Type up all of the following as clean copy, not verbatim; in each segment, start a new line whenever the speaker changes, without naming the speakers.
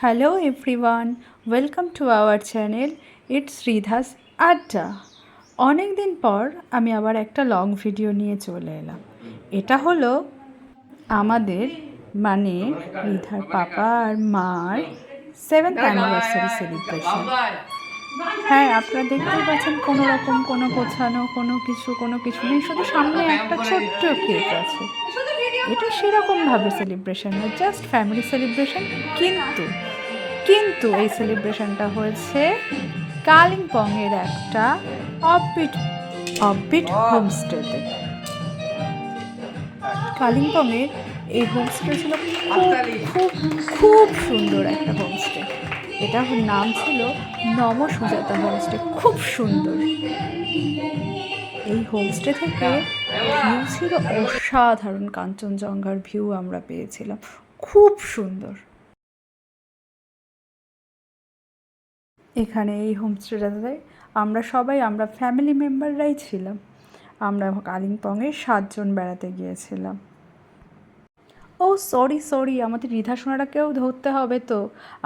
Hello everyone, welcome to our channel. It's রিধাস আড্ডা। অনেক দিন পর আমি আবার একটা লং ভিডিও নিয়ে চলে এলাম। এটা হলো আমাদের রিধার পাপা আর মার 7th অ্যানিভার্সারি সেলিব্রেশন। হ্যাঁ, আপনারা দেখতেই পাচ্ছেন কোনো রকম কোনো গোছানো কোনো কিছু নেই, শুধু সামনে একটা ছোট্ট কেক আছে। এটা সেরকমভাবে সেলিব্রেশন না, জাস্ট ফ্যামিলি সেলিব্রেশন। কিন্তু এই সেলিব্রেশনটা হয়েছে কালিম্পংয়ের একটা অফবিট হোমস্টেতে। কালিম্পংয়ের এই হোমস্টে ছিল খুব সুন্দর একটা হোমস্টে। এটার নাম ছিল নম সুজাতা হোমস্টে। খুব সুন্দর এই হোমস্টে থেকে ভিউ ছিল অসাধারণ, কাঞ্চনজঙ্ঘার ভিউ আমরা পেয়েছিলাম, খুব সুন্দর। এখানে এই হোমস্টেটাতে আমরা ফ্যামিলি মেম্বাররাই ছিলাম। আমরা কালিম্পংয়ে 7 জন বেড়াতে গিয়েছিলাম। ও সরি, আমাদের রিধা সোনাটাকেও ধরতে হবে তো।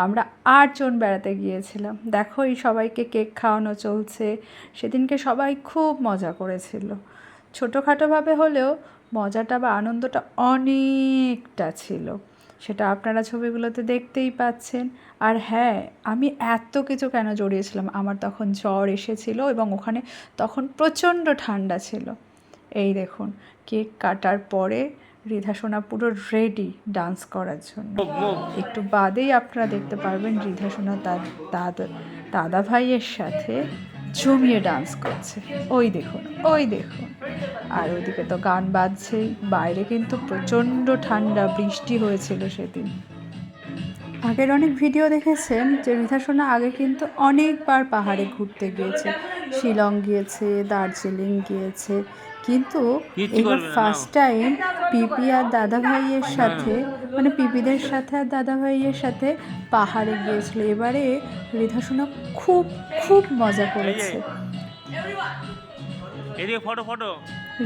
আমরা 8 জন বেড়াতে গিয়েছিলাম। দেখো এই সবাইকে কেক খাওয়ানো চলছে। সেদিনকে সবাই খুব মজা করেছিল, ছোটোখাটোভাবে হলেও মজাটা বা আনন্দটা অনেকটা ছিল। সেটা আপনারা ছবিগুলোতে দেখতেই পাচ্ছেন। আর হ্যাঁ, আমি এত কিছু কেন জড়িয়েছিলাম, আমার তখন জ্বর এসেছিল এবং ওখানে তখন প্রচণ্ড ঠান্ডা ছিল। এই দেখুন, কেক কাটার পরে রিধা সোনা পুরো রেডি ডান্স করার জন্য। একটু বাদেই আপনারা দেখতে পারবেন রিধা সোনা তার দাদা ভাইয়ের সাথে জমিয়ে ডান্স করছে। ওই দেখুন। আর ওইদিকে তো গান বাজছেই। বাইরে কিন্তু প্রচণ্ড ঠান্ডা, বৃষ্টি হয়েছিল সেদিন। আগের অনেক ভিডিও দেখেছেন যে রিধা সোনা আগে কিন্তু অনেকবার পাহাড়ে ঘুরতে গিয়েছে, শিলং গিয়েছে, দার্জিলিং গিয়েছে, কিন্তু এবার ফার্স্ট টাইম পিপি আর দাদা ভাইয়ের সাথে, পিপিদের সাথে আর দাদা ভাইয়ের সাথে পাহাড়ে গিয়েছিল। এবারে রিধা সোনা খুব মজা করেছে।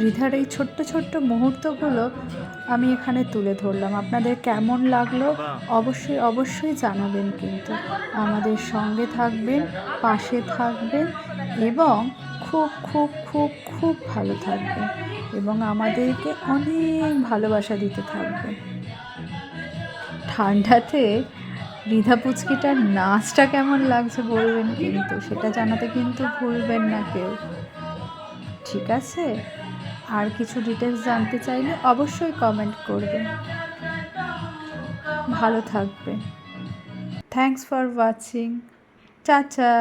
রিধার এই ছোট্ট মুহূর্তগুলো আমি এখানে তুলে ধরলাম। আপনাদের কেমন লাগলো অবশ্যই জানাবেন। কিন্তু আমাদের সঙ্গে থাকবেন, পাশে থাকবেন এবং খুব ভালো থাকবেন এবং আমাদেরকে অনেক ভালোবাসা দিতে থাকবেন। ঠান্ডাতে রিধা পুচকিটার নাচটা কেমন লাগছে বলবেন, কিন্তু সেটা জানাতে কিন্তু ভুলবেন না কেউ। ঠিক আছে? আর কিছু ডিটেলস জানতে চাইলে অবশ্যই কমেন্ট করবেন। ভালো থাকবেন। Thanks for watching. Tata,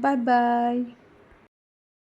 bye bye.